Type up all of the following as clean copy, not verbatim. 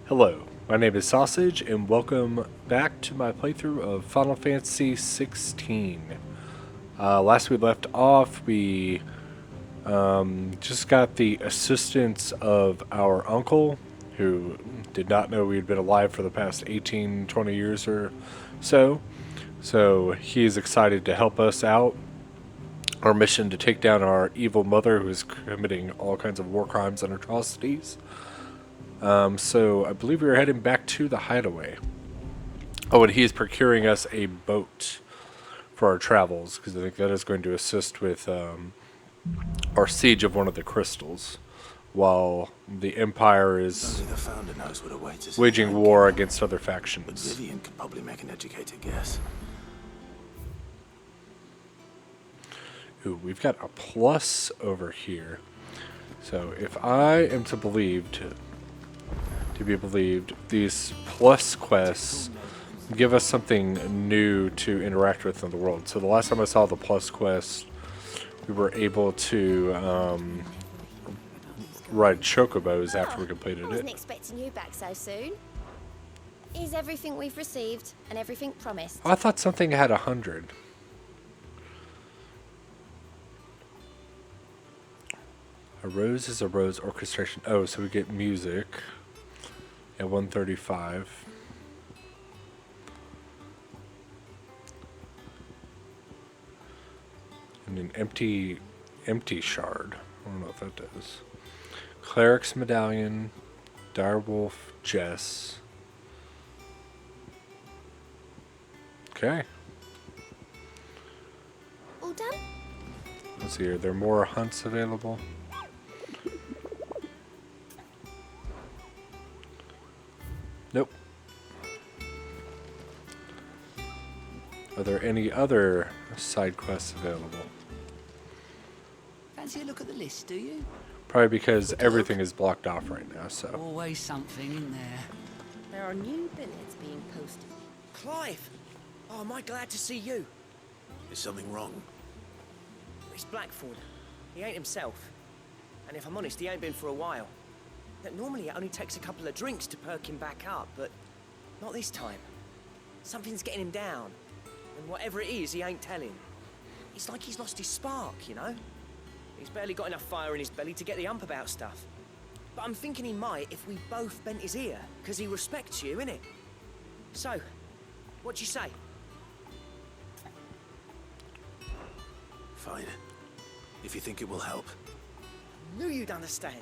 Hello, my name is Sausage, and welcome back to my playthrough of Final Fantasy 16. Last we left off, we just got the assistance of our uncle, who did not know we had been alive for the past 18, 20 years or so. So he is excited to help us out. Our mission to take down our evil mother, who is committing all kinds of war crimes and atrocities. So I believe we are heading back to the hideaway. Oh, and he is procuring us a boat for our travels, because I think that is going to assist with our siege of one of the crystals, while the Empire is Only the founder knows what awaits us. waging war against other But factions. Vivian could probably make an educated guess. Ooh, we've got a plus over here. So if I am to be believed, these plus quests give us something new to interact with in the world. So the last time I saw the plus quest, we were able to ride chocobos after we completed I wasn't it. expecting you back so soon. Is everything we've received and everything promised? Oh, I thought something had 100. A rose is a rose orchestration. Oh, so we get music at 135. And an empty shard. I don't know if that does. Cleric's medallion, direwolf, Jess. Okay. All done? Let's see here. Are there more hunts available? Nope. Are there any other side quests available? Fancy a look at the list, do you? Probably because everything is blocked off right now, so. Always something in there. There are new billets being posted. Clive! Oh, am I glad to see you? Is something wrong? It's Blackthorn. He ain't himself. And if I'm honest, he ain't been for a while. That normally it only takes a couple of drinks to perk him back up, but not this time. Something's getting him down. And whatever it is, he ain't telling. It's like he's lost his spark, you know? He's barely got enough fire in his belly to get the ump about stuff. But I'm thinking he might if we both bent his ear, because he respects you, innit? So, what you say? Fine. If you think it will help. Knew you'd understand.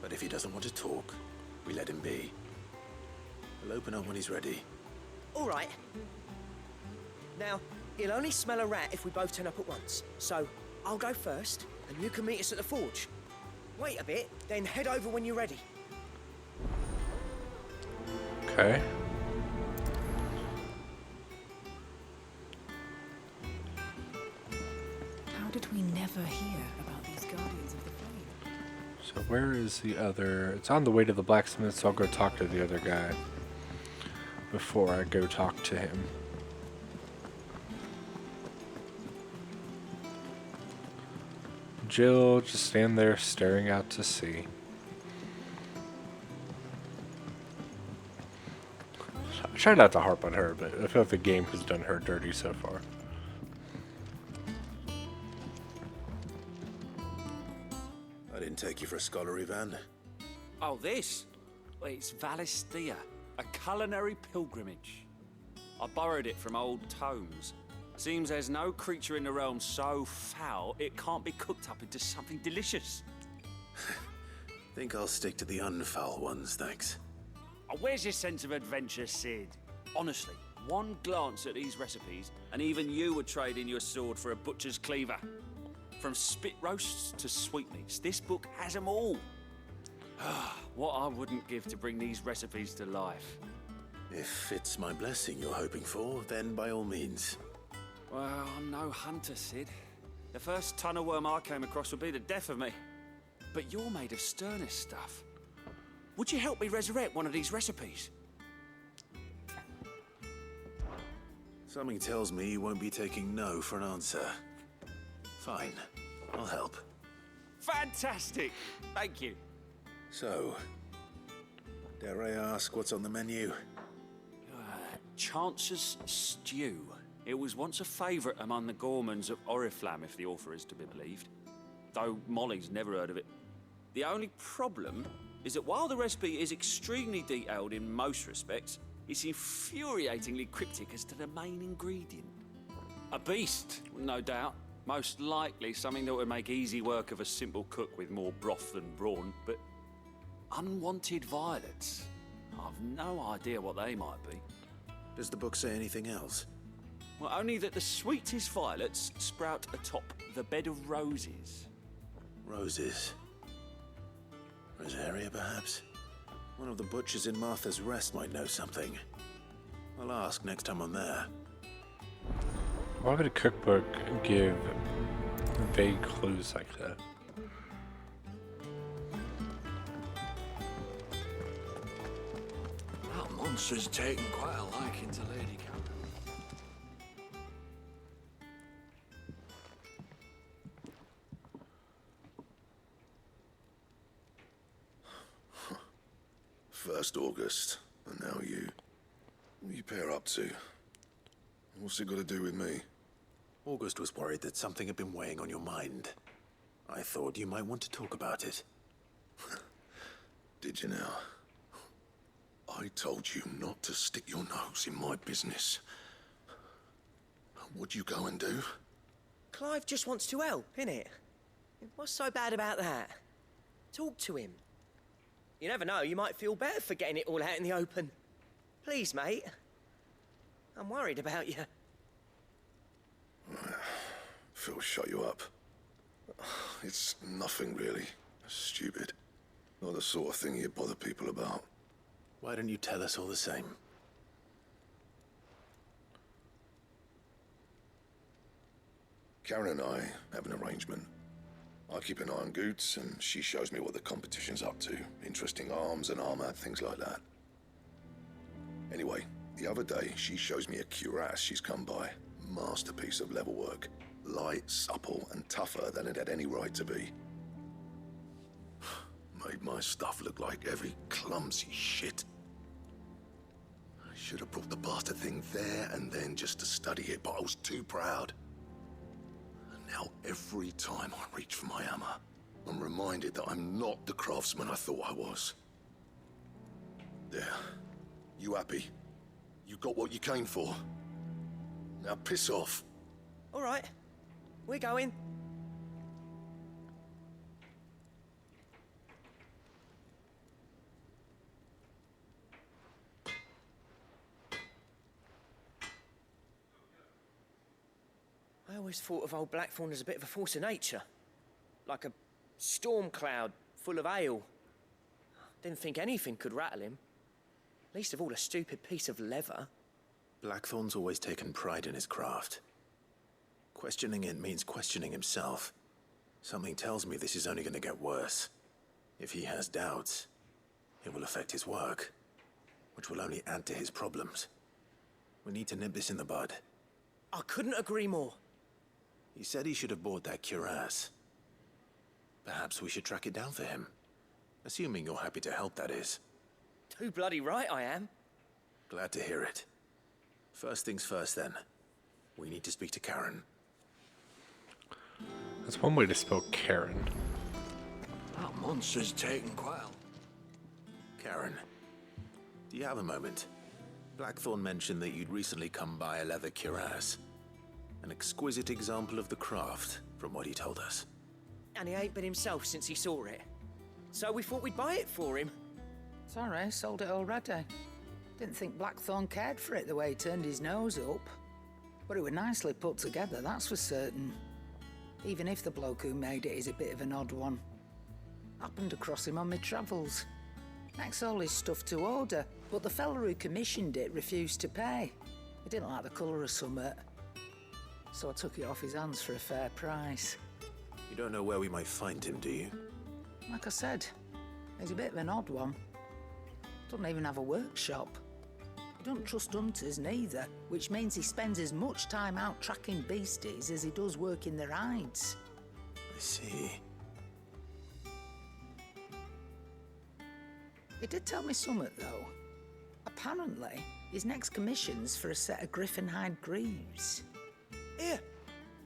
But if he doesn't want to talk, we let him be. We'll open up when he's ready. All right. Now, he'll only smell a rat if we both turn up at once. So, I'll go first, and you can meet us at the forge. Wait a bit, then head over when you're ready. Okay. How did we never hear about these Guardians of the Flame? So where is the other? It's on the way to the blacksmith, so I'll go talk to the other guy before I go talk to him. Jill just stand there staring out to sea. I try not to harp on her, but I feel like the game has done her dirty so far. I didn't take you for a scholar, Ivan. Oh, this? Well, it's Valisthea, a culinary pilgrimage. I borrowed it from old tomes. Seems there's no creature in the realm so foul it can't be cooked up into something delicious. Think I'll stick to the unfoul ones, thanks. Oh, where's your sense of adventure, Sid? Honestly, one glance at these recipes, and even you would trade in your sword for a butcher's cleaver. From spit roasts to sweetmeats, this book has them all. What I wouldn't give to bring these recipes to life. If it's my blessing you're hoping for, then by all means. Well, I'm no hunter, Sid. The first tunnel worm I came across would be the death of me. But you're made of sterner stuff. Would you help me resurrect one of these recipes? Something tells me you won't be taking no for an answer. Fine, I'll help. Fantastic! Thank you. So, Dare I ask what's on the menu? Chance's Stew. It was once a favourite among the gourmands of Oriflamme, if the author is to be believed. Though Molly's never heard of it. The only problem is that while the recipe is extremely detailed in most respects, it's infuriatingly cryptic as to the main ingredient. A beast, no doubt. Most likely something that would make easy work of a simple cook with more broth than brawn, but unwanted violets. I've no idea what they might be. Does the book say anything else? Well, only that the sweetest violets sprout atop the bed of roses. Roses. Rosaria, perhaps? One of the butchers in Martha's Rest might know something. I'll ask next time I'm there. Why would a cookbook give vague clues like that? That monster's taken quite a liking to Lady Karen. First August, and now you. What are you pair up to? What's it got to do with me? August was worried that something had been weighing on your mind. I thought you might want to talk about it. Did you now? I told you not to stick your nose in my business. What'd you go and do? Clive just wants to help, innit? What's so bad about that? Talk to him. You never know, you might feel better for getting it all out in the open. Please, mate. I'm worried about you. Phil shut you up. It's nothing really. Stupid. Not the sort of thing you bother people about. Why don't you tell us all the same? Karen and I have an arrangement. I keep an eye on Goots, and she shows me what the competition's up to. Interesting arms and armor, things like that. Anyway, the other day, she shows me a cuirass she's come by. Masterpiece of level work. Light, supple, and tougher than it had any right to be. Made my stuff look like every clumsy shit. I should have brought the bastard thing there and then just to study it, but I was too proud. And now every time I reach for my hammer, I'm reminded that I'm not the craftsman I thought I was. There. You happy? You got what you came for. Now piss off. All right, we're going. I always thought of old Blackthorn as a bit of a force of nature. Like a storm cloud full of ale. Didn't think anything could rattle him. Least of all a stupid piece of leather. Blackthorn's always taken pride in his craft. Questioning it means questioning himself. Something tells me this is only going to get worse. If he has doubts, it will affect his work, which will only add to his problems. We need to nip this in the bud. I couldn't agree more. He said he should have bought that cuirass. Perhaps we should track it down for him. Assuming you're happy to help, that is. Too bloody right I am. Glad to hear it. First things first, then. We need to speak to Karen. That's one way to spell Karen. That monster's taken quite a... Karen, do you have a moment? Blackthorn mentioned that you'd recently come by a leather cuirass. An exquisite example of the craft, from what he told us. And he ain't been himself since he saw it. So we thought we'd buy it for him. Sorry, sold it already. Didn't think Blackthorn cared for it the way he turned his nose up. But it was nicely put together, that's for certain. Even if the bloke who made it is a bit of an odd one. Happened across him on my travels. Makes all his stuff to order, but the fella who commissioned it refused to pay. He didn't like the colour of summit. So I took it off his hands for a fair price. You don't know where we might find him, do you? Like I said, he's a bit of an odd one. Doesn't even have a workshop. He don't trust hunters neither, which means he spends as much time out tracking beasties as he does working their hides. I see. He did tell me something, though. Apparently, his next commission's for a set of Griffinhide greaves. Here,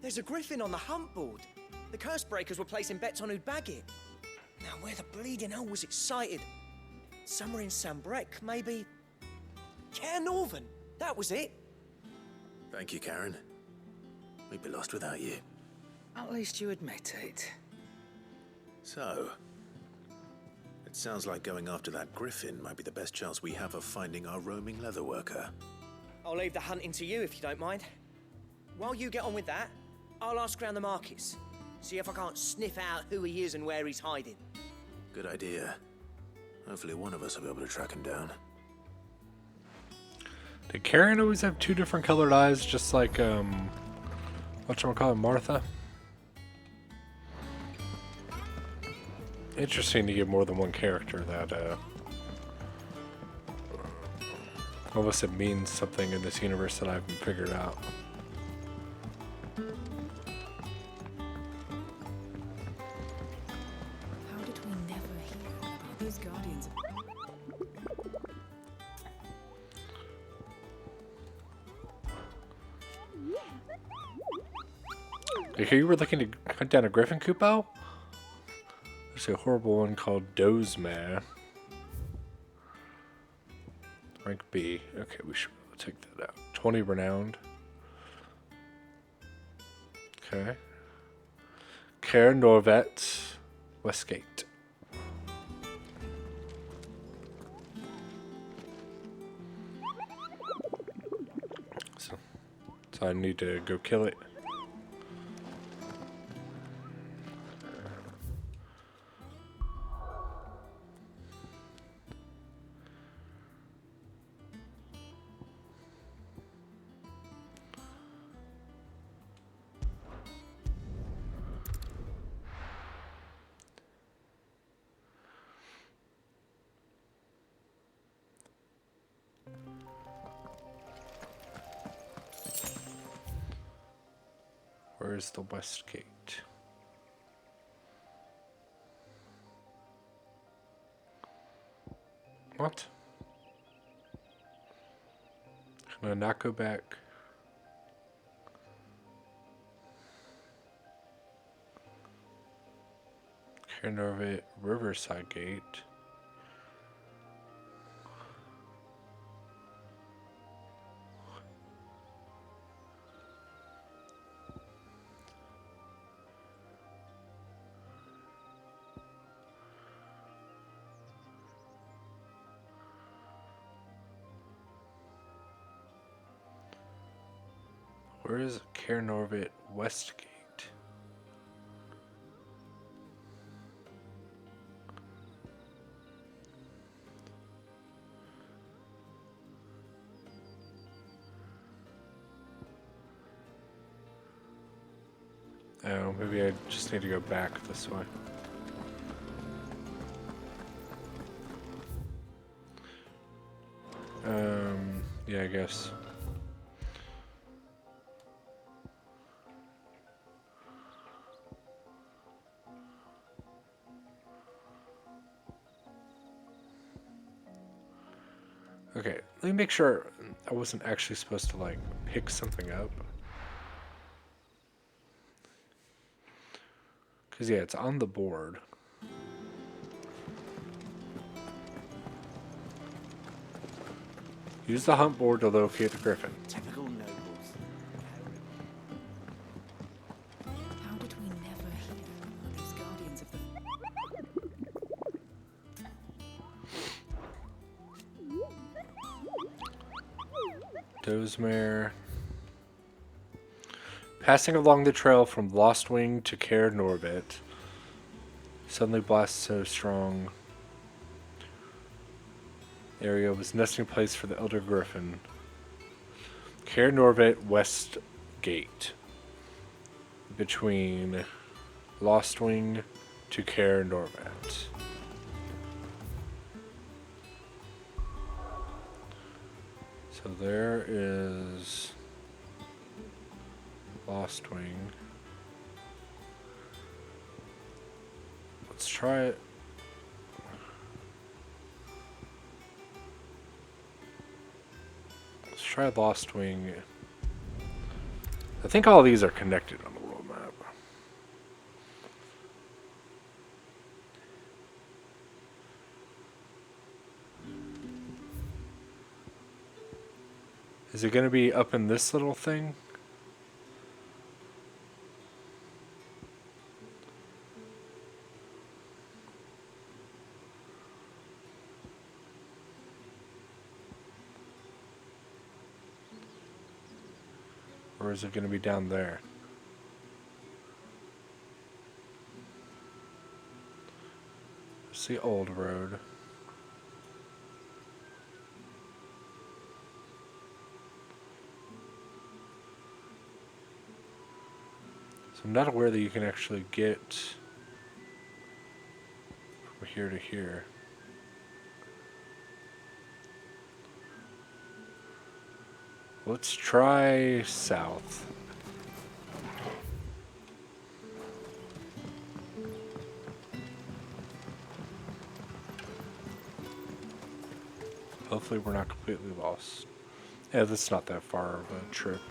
there's a griffin on the hunt board. The curse breakers were placing bets on who'd bag it. Now, where the bleeding hell was it sighted? Somewhere in Sambrec, maybe. Caer Northern, that was it. Thank you, Karen. We'd be lost without you. At least you admit it. So, it sounds like going after that griffin might be the best chance we have of finding our roaming leatherworker. I'll leave the hunting to you if you don't mind. While you get on with that, I'll ask around the markets. See if I can't sniff out who he is and where he's hiding. Good idea. Hopefully one of us will be able to track him down. Did Karen always have two different colored eyes, just like, whatchamacallit, Martha? Interesting to get more than one character that, unless it means something in this universe that I haven't figured out. How did we never hear about these guardians of... Okay, you were looking to hunt down a griffin, Kupo? There's a horrible one called Dozemare. Rank B. Okay, we should be able to take that out. 20 renowned. Okay. Caer Norvet, Westgate. So I need to go kill it. Where's the West Gate? What? Can I not go back? Caer Norvet Riverside Gate. Where is Caer Norvet Westgate? Oh, maybe I just need to go back this way. Yeah, I guess. Okay, let me make sure I wasn't actually supposed to, like, pick something up. Because, yeah, it's on the board. Use the hunt board to locate the griffin. Typical nobles. How did we never hear about these guardians of the... Dozemare. Passing along the trail from Lostwing to Caer Norvet. Suddenly blast so strong. Area was nesting place for the Elder Griffin. Caer Norvet West Gate. Between Lostwing to Caer Norvet. So there is Lostwing. Let's try it. try Lost Wing. I think all these are connected on the world map. Is it going to be up in this little thing? Or is it going to be down there? It's the old road. So I'm not aware that you can actually get from here to here. Let's try south. Hopefully we're not completely lost. Yeah, that's not that far of a trip.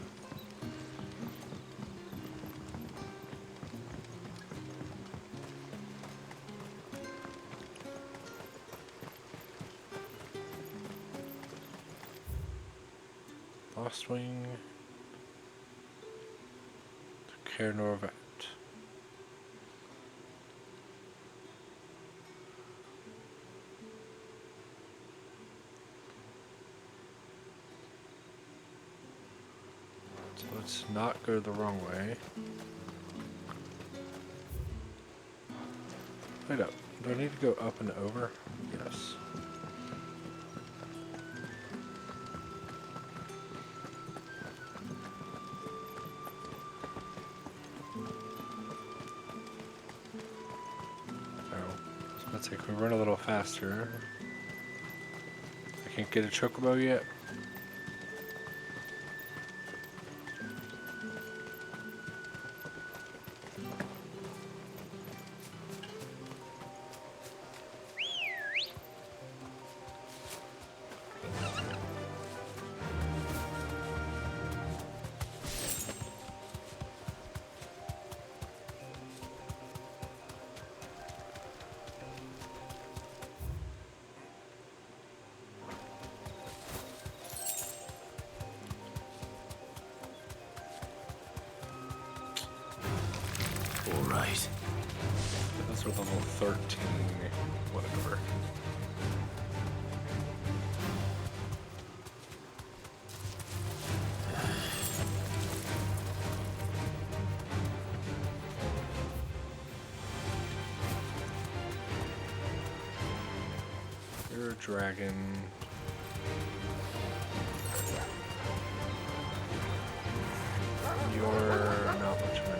Lost Wing to Caer Norvet. So let's not go the wrong way. Wait up. Do I need to go up and over? Yes. If we run a little faster. I can't get a chocobo yet. All right. Those are level 13, whatever. You're a dragon. You're not much of anything.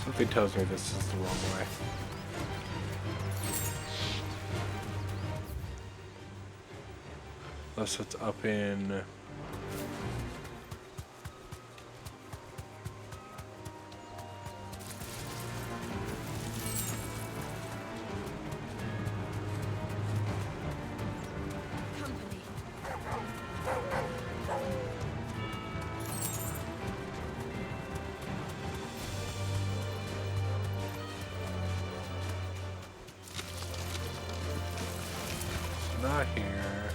Something tells me this is the wrong way. Unless it's up in... Not here.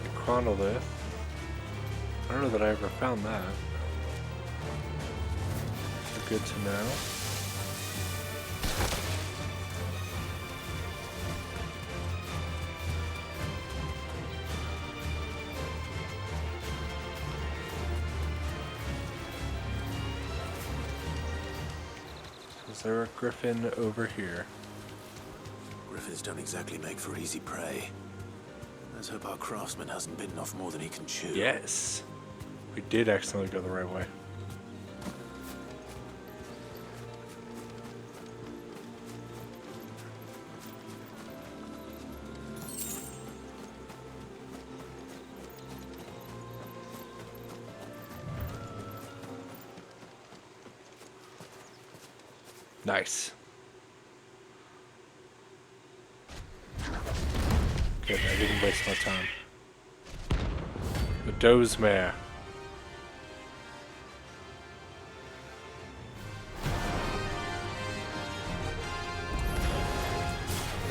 The chronolith. I don't know that I ever found that. So good to know. Is there a griffin over here? Griffins don't exactly make for easy prey. Let's hope our craftsman hasn't bitten off more than he can chew. Yes. We did accidentally go the right way. Nice. Good, I didn't waste my time. The Dozemare.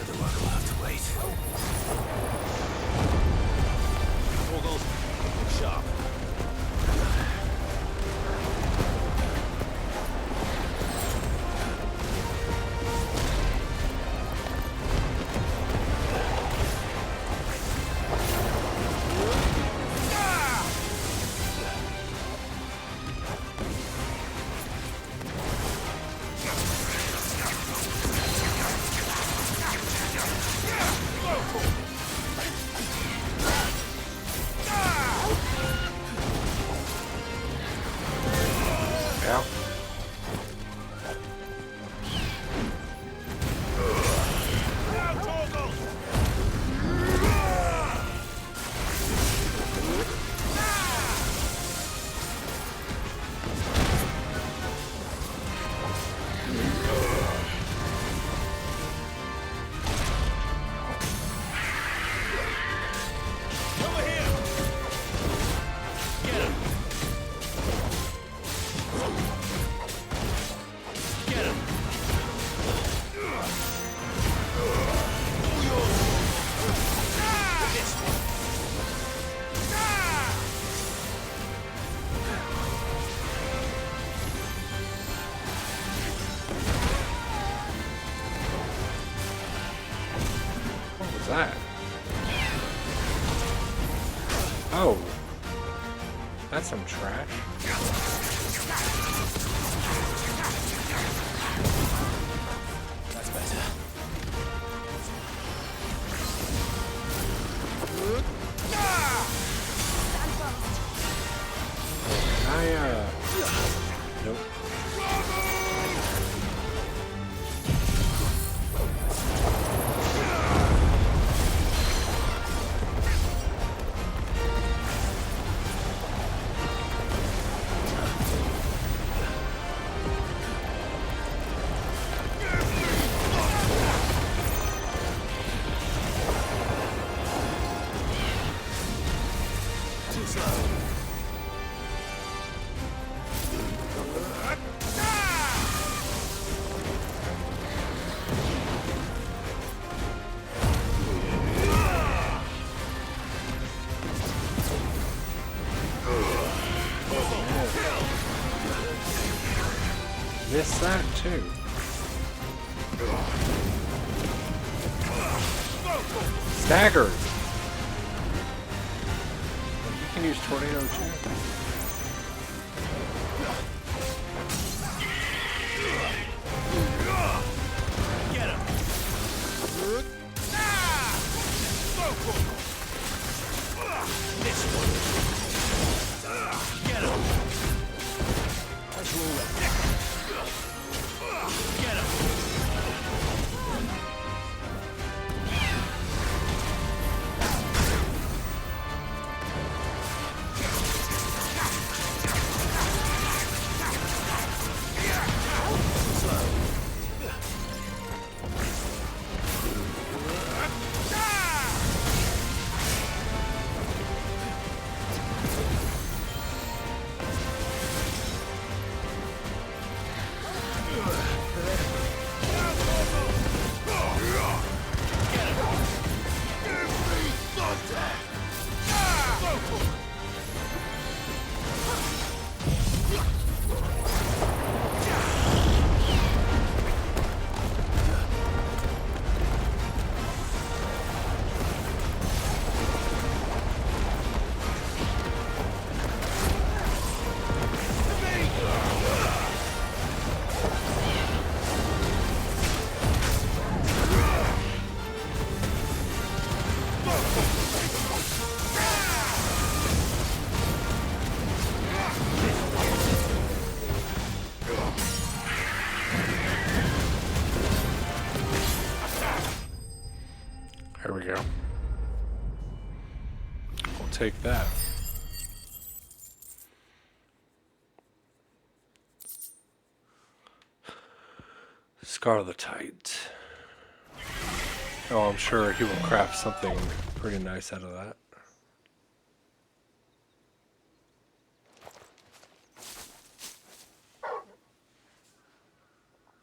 The work will have to wait. Torgal, sharp. Yeah. Over here! Get him! Get him! This one. What was that? Oh. That's some trash. That's better. Nope. Too slow. Missed that too. Staggered. You can use tornado too. Get him! This one. Get him! That's all right. Get him! There we go. We'll take that. Scar of the Tight. Oh, I'm sure he will craft something pretty nice out of that.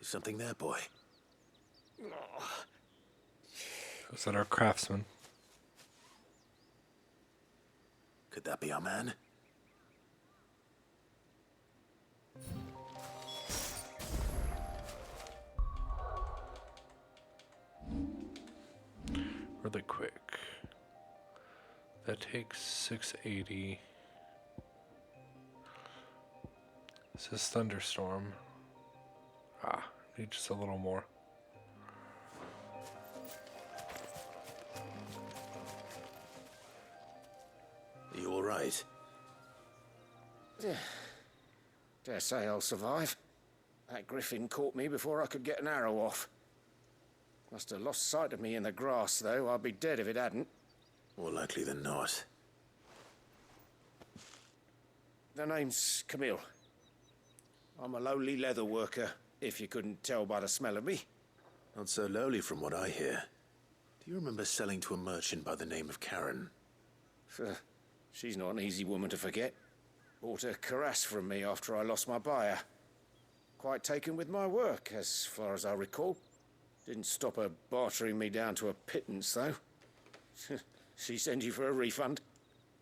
Is something there, boy? Is that our craftsman? Could that be our man? Really quick. That takes 680. This is Thunderstorm. Need just a little more. Are you all right? Dare say I'll survive. That griffin caught me before I could get an arrow off. Must have lost sight of me in the grass, though. I'd be dead if it hadn't. More likely than not. The name's Camille. I'm a lowly leather worker, if you couldn't tell by the smell of me. Not so lowly from what I hear. Do you remember selling to a merchant by the name of Karen? She's not an easy woman to forget. Bought a cuirass from me after I lost my buyer. Quite taken with my work, as far as I recall. Didn't stop her bartering me down to a pittance, though. She send you for a refund?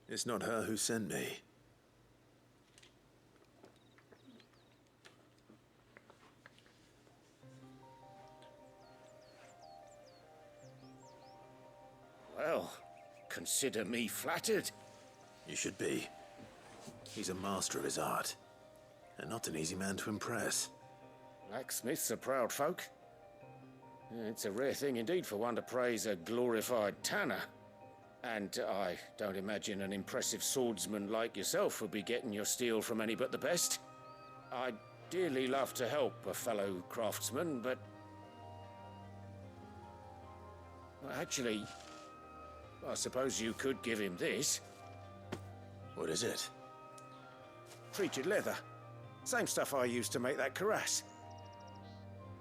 It's not her who sent me. Well, consider me flattered. You should be. He's a master of his art, and not an easy man to impress. Blacksmiths are proud folk. It's a rare thing indeed for one to praise a glorified tanner. And I don't imagine an impressive swordsman like yourself would be getting your steel from any but the best. I'd dearly love to help a fellow craftsman, but... Well, actually, I suppose you could give him this. What is it? Treated leather. Same stuff I used to make that cuirass.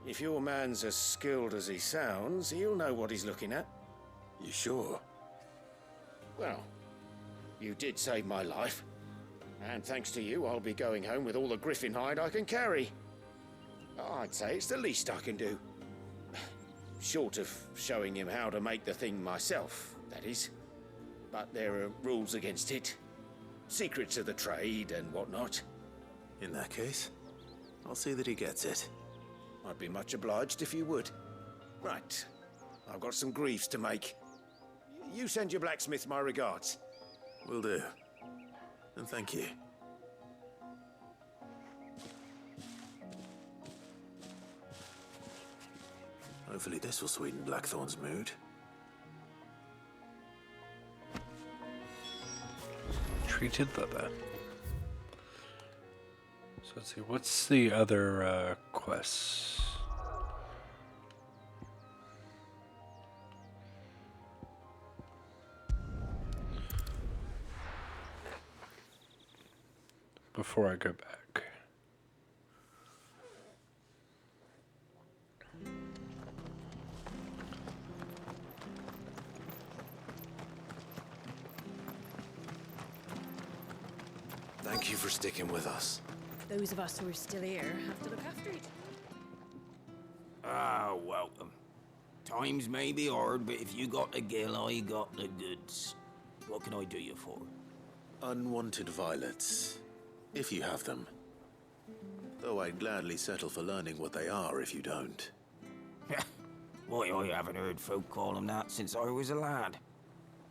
If your man's as skilled as he sounds, he'll know what he's looking at. You sure? Well, you did save my life. And thanks to you, I'll be going home with all the griffin hide I can carry. I'd say it's the least I can do. Short of showing him how to make the thing myself, that is. But there are rules against it. Secrets of the trade and whatnot. In that case, I'll see that he gets it. I'd be much obliged if you would. Right. I've got some greaves to make. You send your blacksmith my regards. Will do. And thank you. Hopefully this will sweeten Blackthorn's mood. Treated leather. So let's see, what's the other quests? Before I go back. Thank you for sticking with us. Those of us who are still here have to look after it. Ah, welcome. Times may be hard, but if you got the gill, I got the goods. What can I do you for? Unwanted violets, if you have them. Though I'd gladly settle for learning what they are if you don't. Why, I haven't heard folk call them that since I was a lad.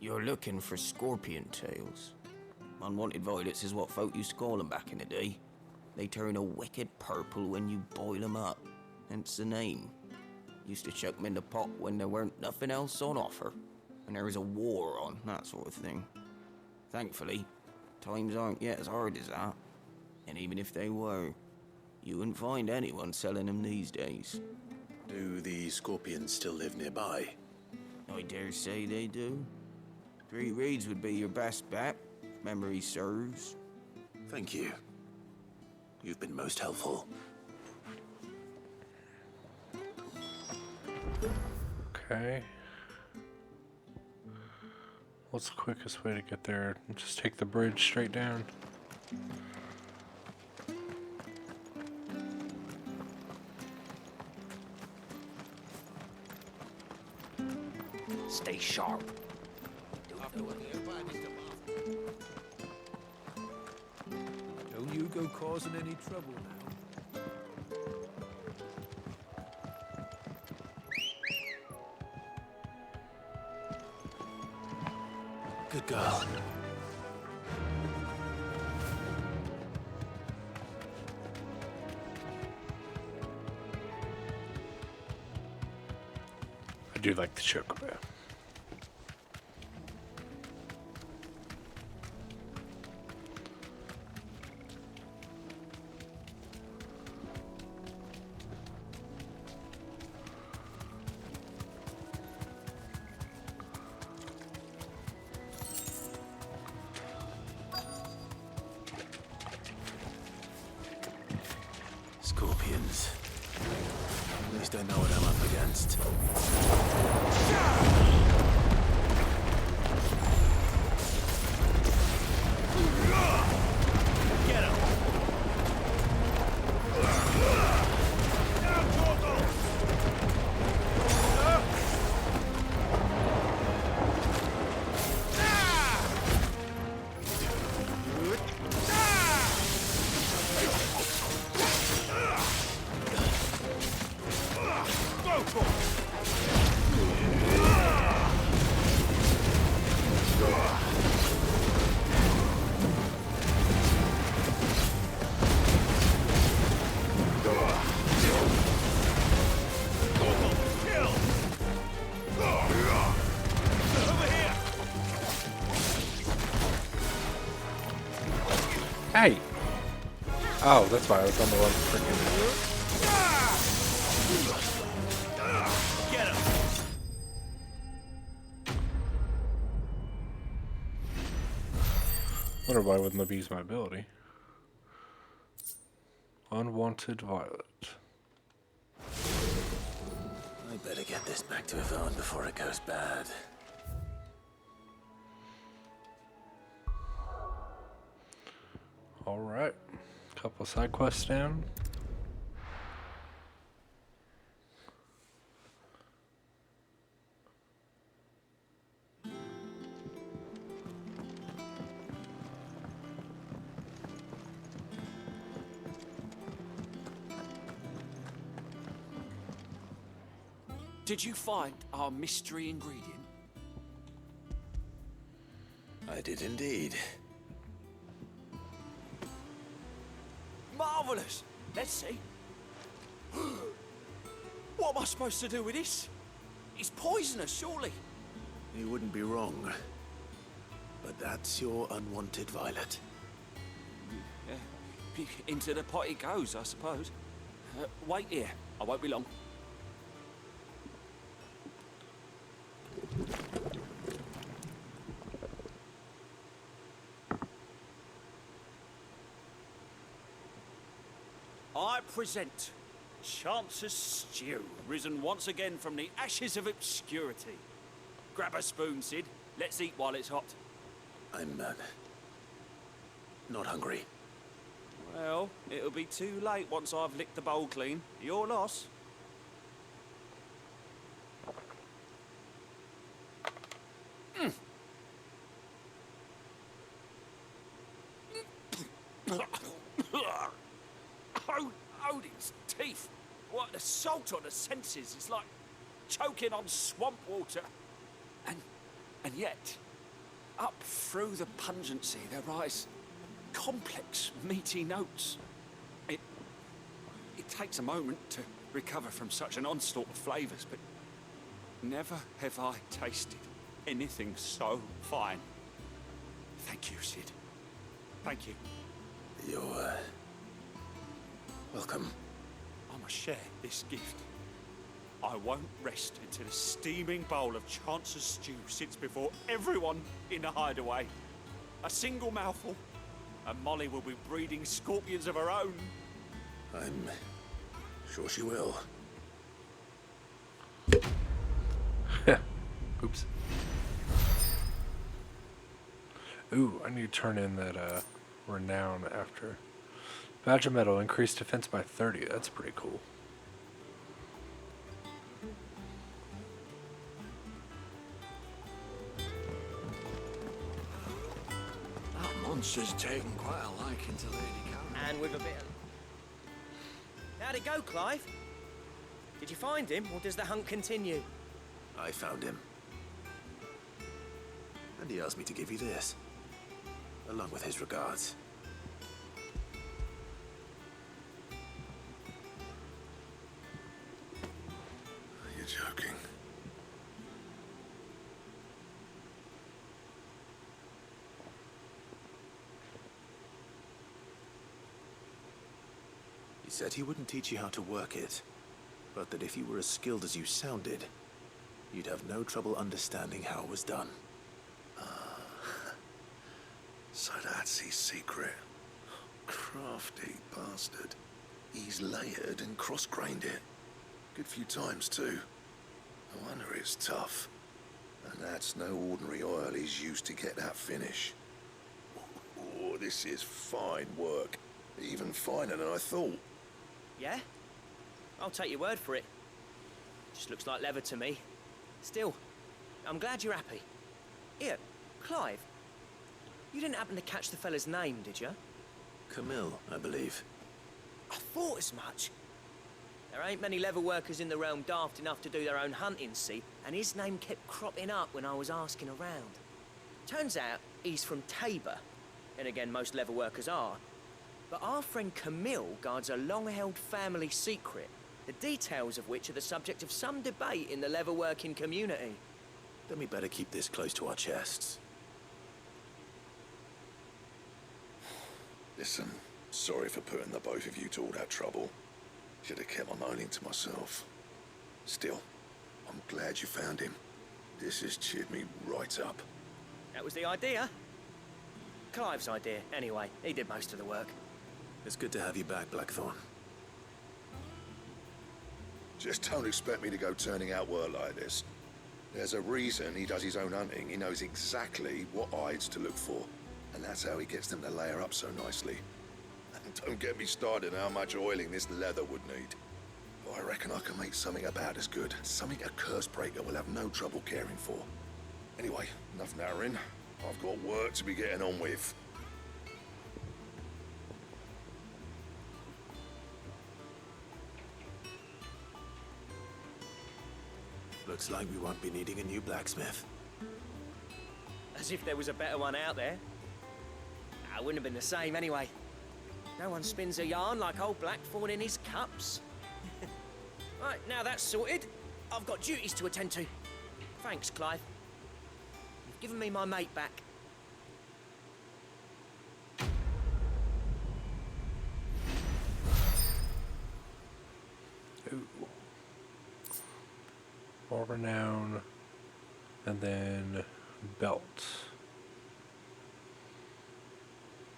You're looking for scorpion tails. Unwanted violets is what folk used to call them back in the day. They turn a wicked purple when you boil them up, hence the name. Used to chuck them in the pot when there weren't nothing else on offer, and there was a war on, that sort of thing. Thankfully, times aren't yet as hard as that. And even if they were, you wouldn't find anyone selling them these days. Do the scorpions still live nearby? I dare say they do. 3 Reeds would be your best bet, if memory serves. Thank you. You've been most helpful. Okay. What's the quickest way to get there? Just take the bridge straight down. Stay sharp. Don't you go causing any trouble now. Good girl. I do like the chocobo. Scorpions. At least I know what I'm up against. Get him! Hey! Oh, that's why I was on the wrong freaking. Get him! Wonder why I wouldn't let me use my ability. Unwanted violet. I better get this back to Yvonne before it goes bad. Alright. Couple side quests down. Did you find our mystery ingredient? I did indeed. Marvelous! Let's see. What am I supposed to do with this? It's poisonous, surely. You wouldn't be wrong. But that's your unwanted violet. Yeah. Into the pot it goes, I suppose. Wait here. I won't be long. I present Chance's Stew, risen once again from the ashes of obscurity. Grab a spoon, Sid. Let's eat while it's hot. I'm not hungry. Well, it'll be too late once I've licked the bowl clean. Your loss. Odin's teeth. What assault on the senses. It's like choking on swamp water. And yet, up through the pungency there rise complex, meaty notes. It takes a moment to recover from such an onslaught of flavours, but never have I tasted anything so fine. Thank you, Sid. Thank you. You're welcome. I must share this gift. I won't rest until a steaming bowl of Chance's Stew sits before everyone in the hideaway. A single mouthful, and Molly will be breeding scorpions of her own. I'm sure she will. Oops. Ooh, I need to turn in that renown after. Badge of Metal, increased defense by 30. That's pretty cool. That monster's taken quite a liking to Lady Karen. And with a bit of... How'd it go, Clive? Did you find him, or does the hunt continue? I found him. And he asked me to give you this, along with his regards. You're joking. He said he wouldn't teach you how to work it, but that if you were as skilled as you sounded, you'd have no trouble understanding how it was done. So that's his secret. Crafty bastard. He's layered and cross-grained it. Good few times, too. No wonder it's tough. And that's no ordinary oil he's used to get that finish. Oh, this is fine work. Even finer than I thought. Yeah? I'll take your word for it. Just looks like leather to me. Still, I'm glad you're happy. Here, Clive. You didn't happen to catch the fella's name, did you? Camille, I believe. I thought as much. There ain't many leather workers in the realm daft enough to do their own hunting, see? And his name kept cropping up when I was asking around. Turns out he's from Tabor. And again, most leather workers are. But our friend Camille guards a long-held family secret, the details of which are the subject of some debate in the leather-working community. Then we better keep this close to our chests. Listen, sorry for putting the both of you to all that trouble. Should have kept my moaning to myself. Still, I'm glad you found him. This has cheered me right up. That was the idea. Clive's idea, anyway. He did most of the work. It's good to have you back, Blackthorn. Just don't expect me to go turning out work like this. There's a reason he does his own hunting. He knows exactly what hides to look for. And that's how he gets them to layer up so nicely. And don't get me started on how much oiling this leather would need. But I reckon I can make something about as good. Something a Cursebreaker will have no trouble caring for. Anyway, enough narrowing. I've got work to be getting on with. Looks like we won't be needing a new blacksmith. As if there was a better one out there. I wouldn't have been the same anyway. No one spins a yarn like old Blackthorn in his cups. Right, now that's sorted, I've got duties to attend to. Thanks, Clive. You've given me my mate back. Ooh. More renown. And then belt.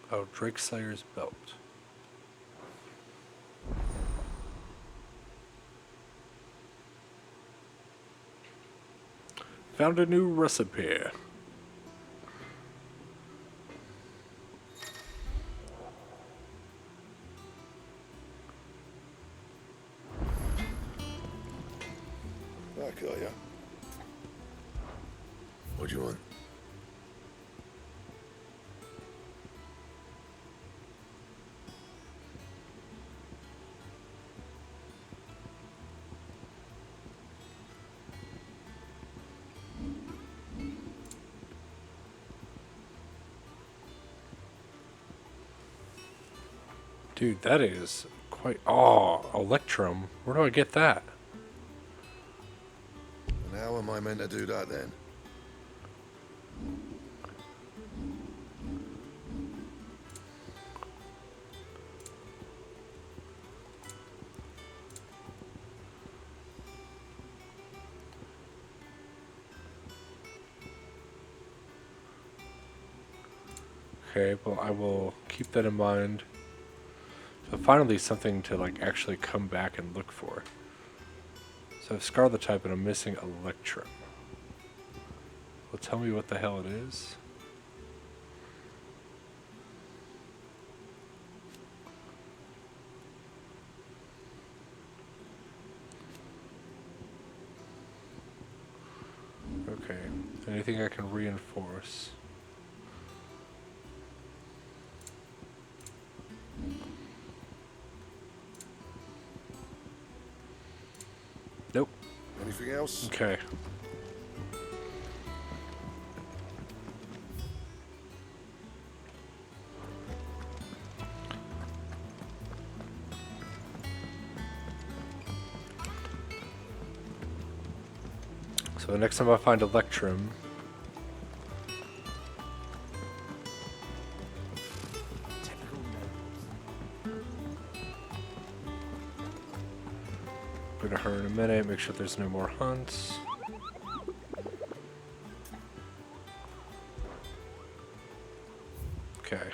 Oh, Drake Slayer's belt. Found a new recipe. Back, are ya? What do you want? Dude, that is quite... Oh, Electrum. Where do I get that? And how am I meant to do that then? Okay, well, I will keep that in mind. So finally something to like actually come back and look for. So I've Scar the type and I'm missing Electrum. Well, tell me what the hell it is. Okay. Anything I can reinforce? Nope. Anything else? Okay. So the next time I find Electrum, go to her in a minute, make sure there's no more hunts. Okay.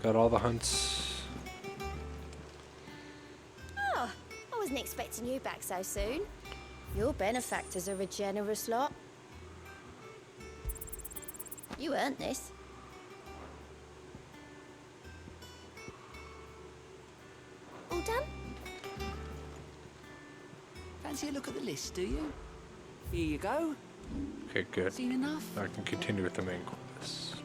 Got all the hunts. Oh, I wasn't expecting you back so soon. Your benefactors are a generous lot. You earned this. All done? Fancy a look at the list, do you? Here you go. Okay, good. Seen enough? I can continue with the main quest.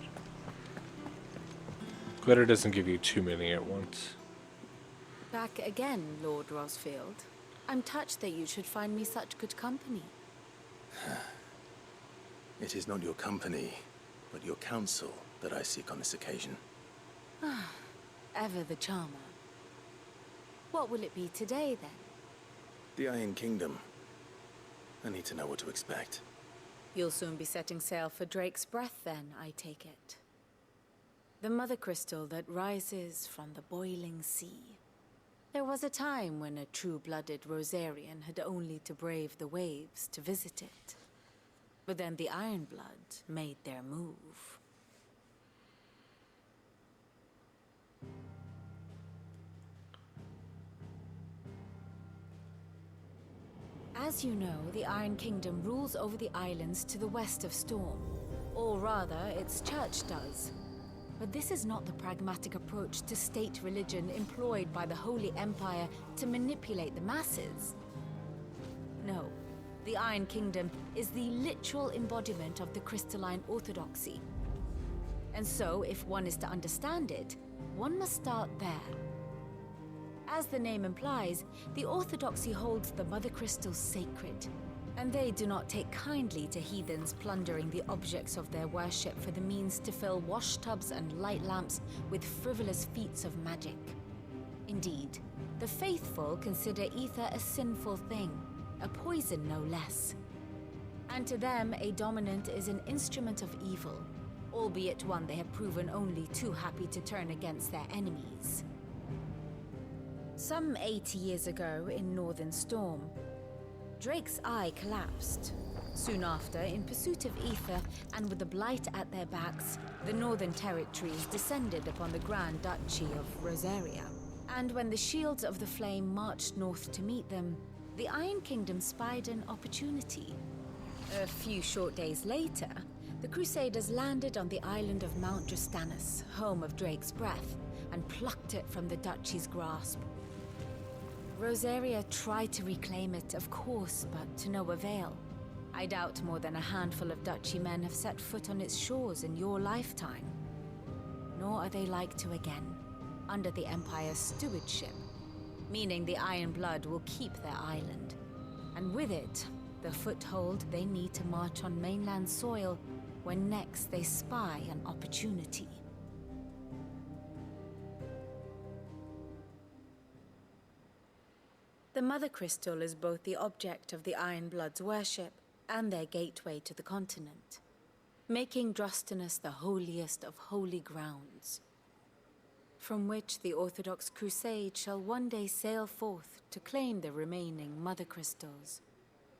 Glitter doesn't give you too many at once. Back again, Lord Rosfield. I'm touched that you should find me such good company. It is not your company, but your counsel that I seek on this occasion. Ever the charmer. What will it be today, then? The Iron Kingdom. I need to know what to expect. You'll soon be setting sail for Drake's Breath, then, I take it. The mother crystal that rises from the boiling sea. There was a time when a true-blooded Rosarian had only to brave the waves to visit it. But then the Ironblood made their move. As you know, the Iron Kingdom rules over the islands to the west of Storm. Or rather, its church does. But this is not the pragmatic approach to state religion employed by the Holy Empire to manipulate the masses. No, the Iron Kingdom is the literal embodiment of the crystalline orthodoxy. And so, if one is to understand it, one must start there. As the name implies, the orthodoxy holds the Mother Crystal sacred, and they do not take kindly to heathens plundering the objects of their worship for the means to fill washtubs and light lamps with frivolous feats of magic. Indeed, the faithful consider ether a sinful thing, a poison no less. And to them, a dominant is an instrument of evil, albeit one they have proven only too happy to turn against their enemies. Some 80 years ago in Northern Storm, Drake's Eye collapsed. Soon after, in pursuit of ether and with the Blight at their backs, the Northern Territories descended upon the Grand Duchy of Rosaria. And when the Shields of the Flame marched north to meet them, the Iron Kingdom spied an opportunity. A few short days later, the Crusaders landed on the island of Mount Drastanus, home of Drake's Breath, and plucked it from the Duchy's grasp. Rosaria tried to reclaim it, of course, but to no avail. I doubt more than a handful of Duchy men have set foot on its shores in your lifetime. Nor are they like to again, under the Empire's stewardship, meaning the Iron Blood will keep their island. And with it, the foothold they need to march on mainland soil when next they spy an opportunity. The Mother Crystal is both the object of the Iron Blood's worship and their gateway to the continent, making Drastanus the holiest of holy grounds, from which the Orthodox Crusade shall one day sail forth to claim the remaining Mother Crystals,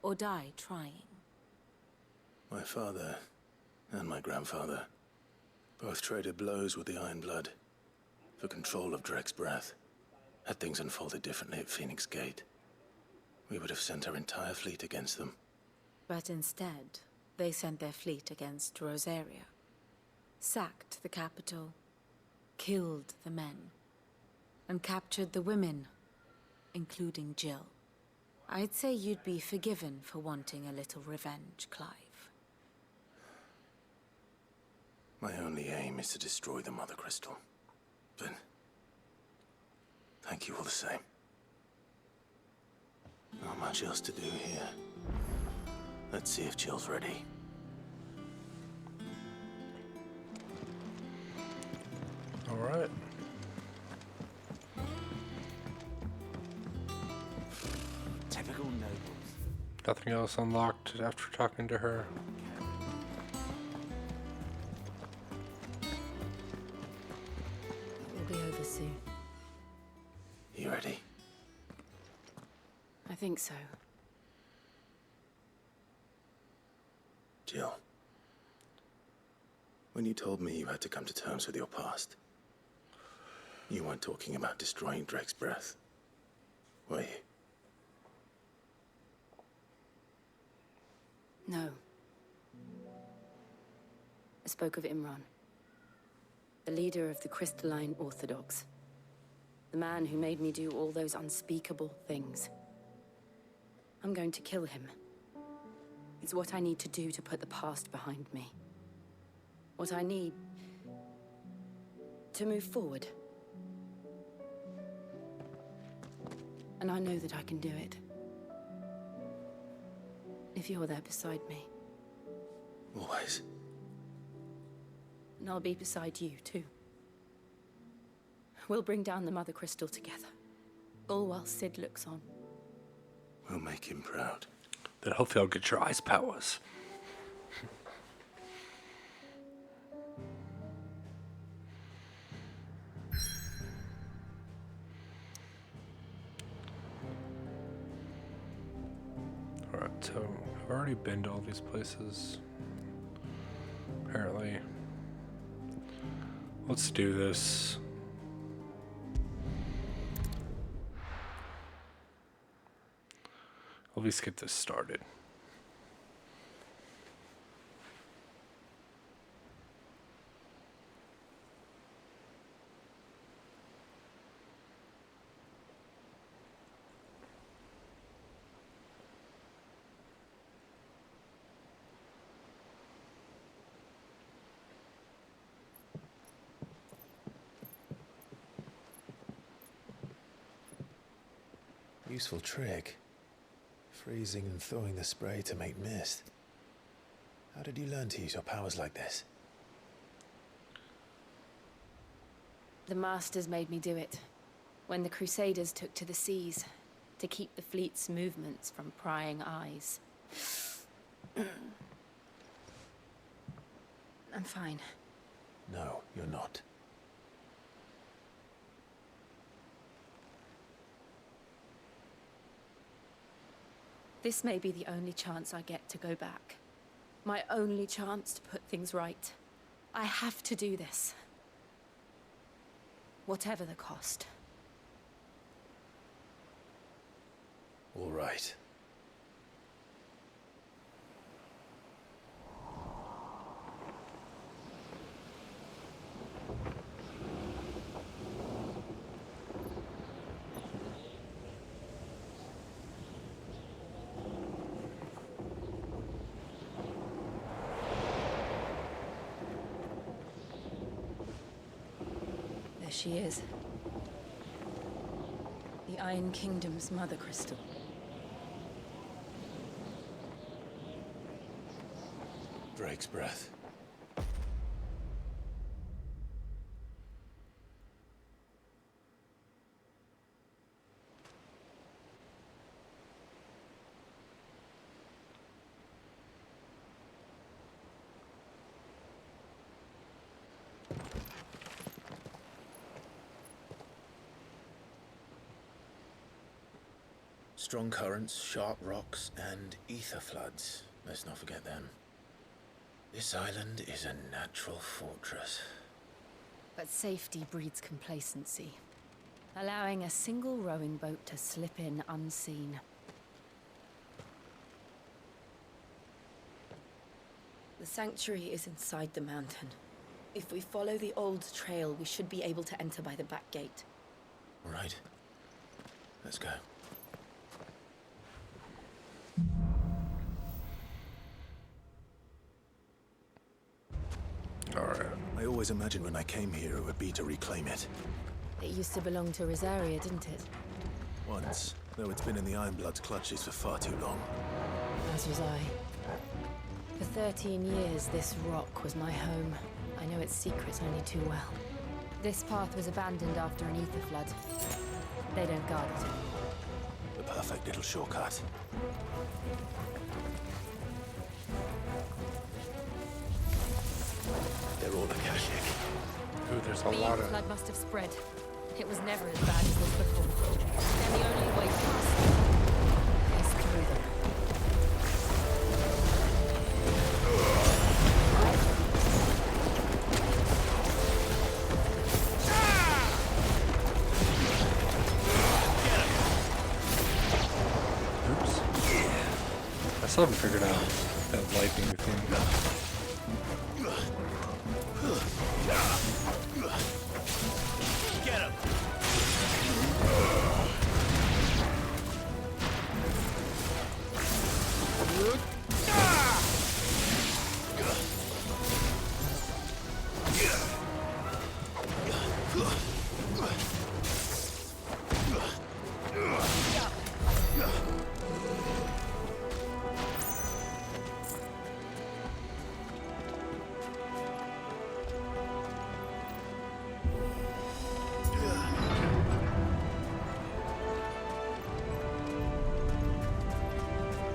or die trying. My father and my grandfather both traded blows with the Iron Blood for control of Drake's Breath. Had things unfolded differently at Phoenix Gate, we would have sent our entire fleet against them. But instead, they sent their fleet against Rosaria, sacked the capital, killed the men, and captured the women, including Jill. I'd say you'd be forgiven for wanting a little revenge, Clive. My only aim is to destroy the Mother Crystal. But thank you all the same. Not much else to do here. Let's see if Jill's ready. All right. Typical nobles. Nothing else unlocked after talking to her. It will be over soon. You ready? I think so. Jill. When you told me you had to come to terms with your past, you weren't talking about destroying Drake's breath, were you? No. I spoke of Imran, the leader of the Crystalline Orthodox. The man who made me do all those unspeakable things. I'm going to kill him. It's what I need to do to put the past behind me. What I need to move forward. And I know that I can do it. If you're there beside me. Always. And I'll be beside you, too. We'll bring down the Mother Crystal together. All while Sid looks on. We'll make him proud. Then hopefully I'll get your ice powers. Alright, so I've already been to all these places. Apparently. Let's do this. At least get this started. Useful trick. Freezing and thawing the spray to make mist. How did you learn to use your powers like this? The Masters made me do it. When the Crusaders took to the seas, to keep the fleet's movements from prying eyes. I'm fine. No, you're not. This may be the only chance I get to go back. My only chance to put things right. I have to do this. Whatever the cost. All right. There she is. The Iron Kingdom's Mother Crystal. Drake's breath. Strong currents, sharp rocks, and ether floods. Let's not forget them. This island is a natural fortress. But safety breeds complacency. Allowing a single rowing boat to slip in unseen. The sanctuary is inside the mountain. If we follow the old trail, we should be able to enter by the back gate. All right. Let's go. Alright. I always imagined when I came here it would be to reclaim it. It used to belong to Rosaria, didn't it? Once, though it's been in the Ironblood's clutches for far too long. As was I. For 13 years, this rock was my home. I know its secrets only too well. This path was abandoned after an ether flood. They don't guard it. The perfect little shortcut. They're all Akashic. Ooh, there's a The lot ether of... flood must have spread. It was never as bad as this before. Then the only way past is through them. Oops. I still haven't figured out that lightning thing. Get him!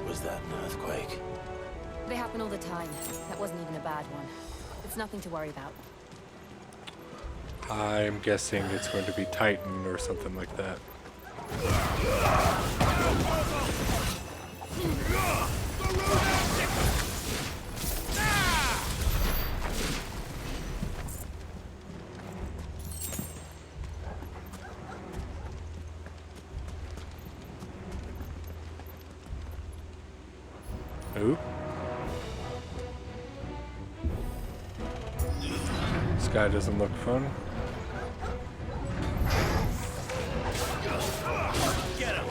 Was that an earthquake? They happen all the time. That wasn't even a bad one. It's nothing to worry about. I'm guessing it's going to be Titan or something like that. Ooh. This guy doesn't look fun. Get him!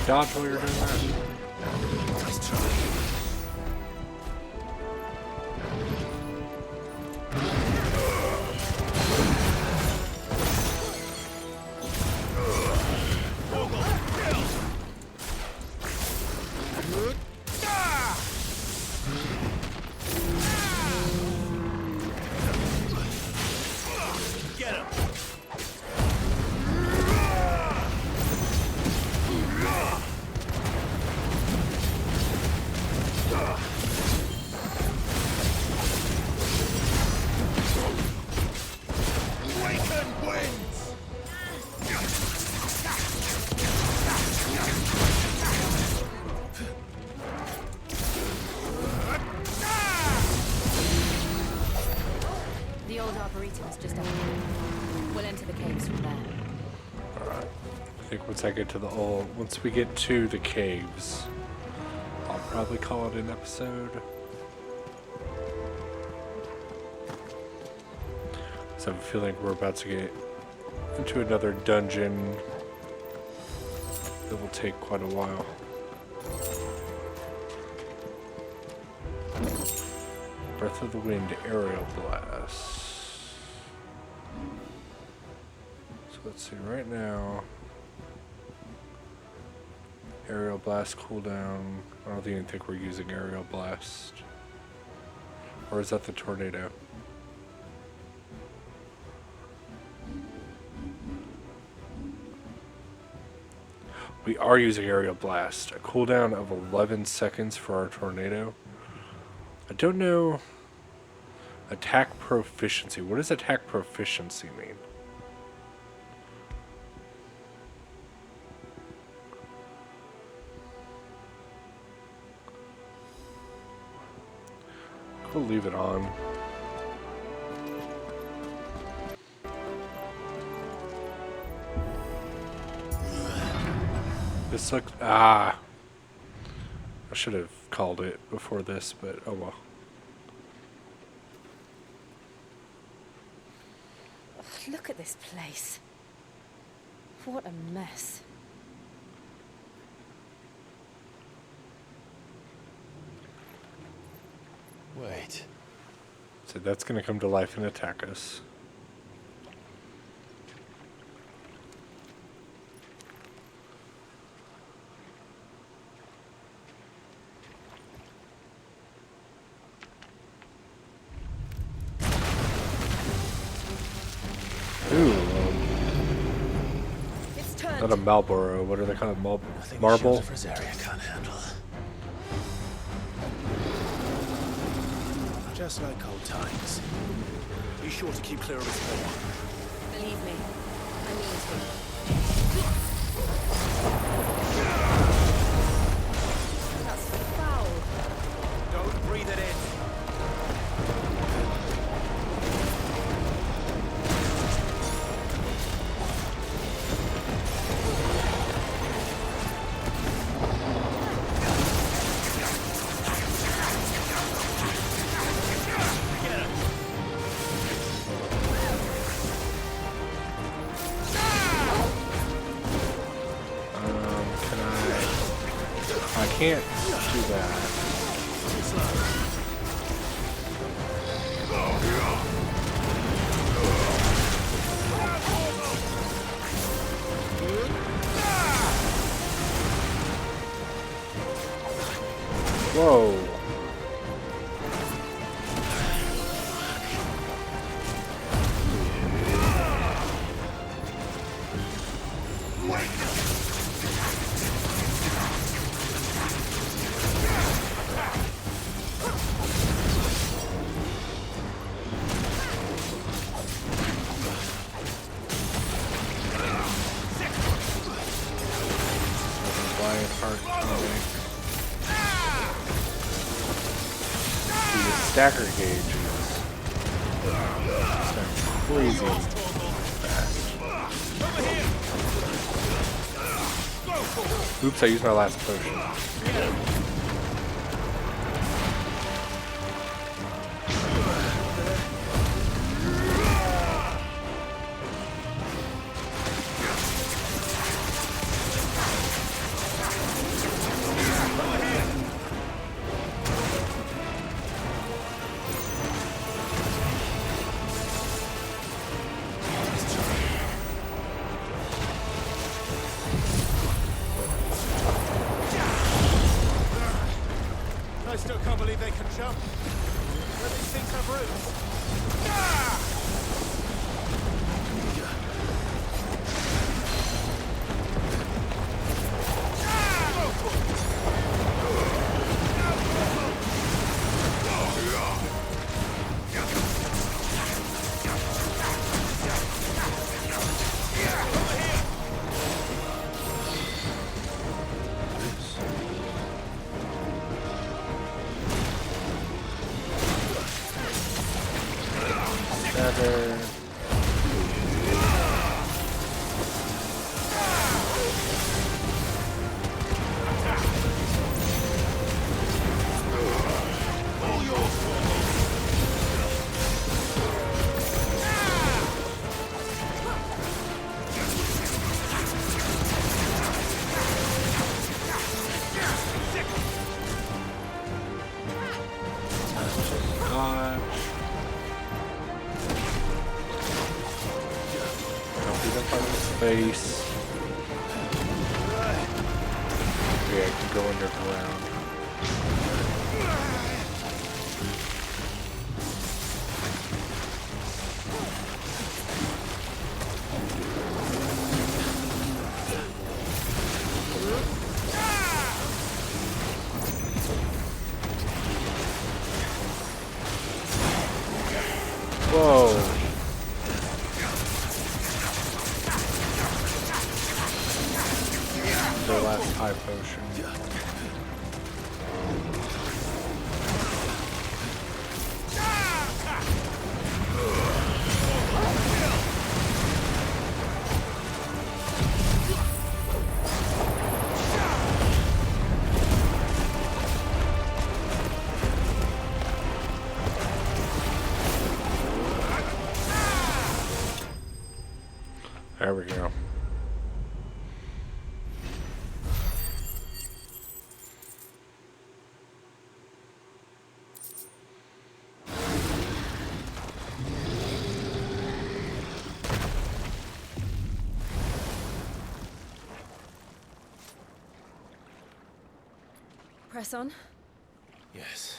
Dodge while you're doing that. Nice try. Get him! The old Arboretum is just up here. We'll enter the caves from there. Alright. I think once we get to the caves, I'll probably call it an episode. So I have a feeling we're about to get into another dungeon that will take quite a while. Breath of the Wind Aerial Blast. So let's see, right now, Aerial Blast cooldown. I don't even think we're using Aerial Blast. Or is that the Tornado? We are using Aerial Blast. A cooldown of 11 seconds for our Tornado. I don't know. Attack Proficiency. What does Attack Proficiency mean? We'll leave it on. This looks... I should have called it before this, but oh well. Look at this place. What a mess. Wait. So that's going to come to life and attack us. Ooh. Not a Marlboro. What are they called? Marble? Can't handle. Just like old times. Be sure to keep clear of his door. Believe me, I mean to. That's foul. Don't breathe it in. I can't do that. Whoa. Stacker gauge is crazy fast. Oops, I used my last potion. I still can't believe they can jump. Where do these things have roots? watch. Beat up on his face. Yeah, I can go underground. Whoa. The last high potion. There we go. Press on. Yes.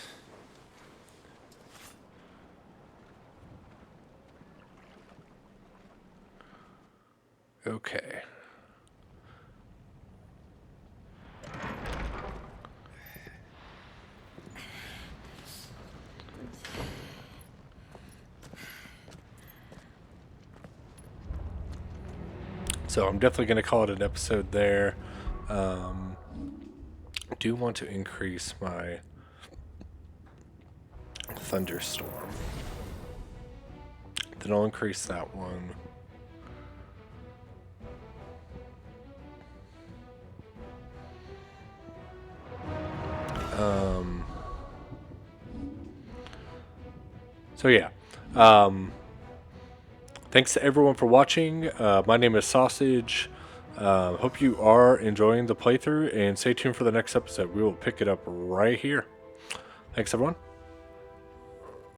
Okay. So I'm definitely going to call it an episode there. I do want to increase my thunderstorm. Then I'll increase that one. So yeah. Thanks to everyone for watching. My name is Sausage. Hope you are enjoying the playthrough, and stay tuned for the next episode. We will pick it up right here. Thanks, everyone.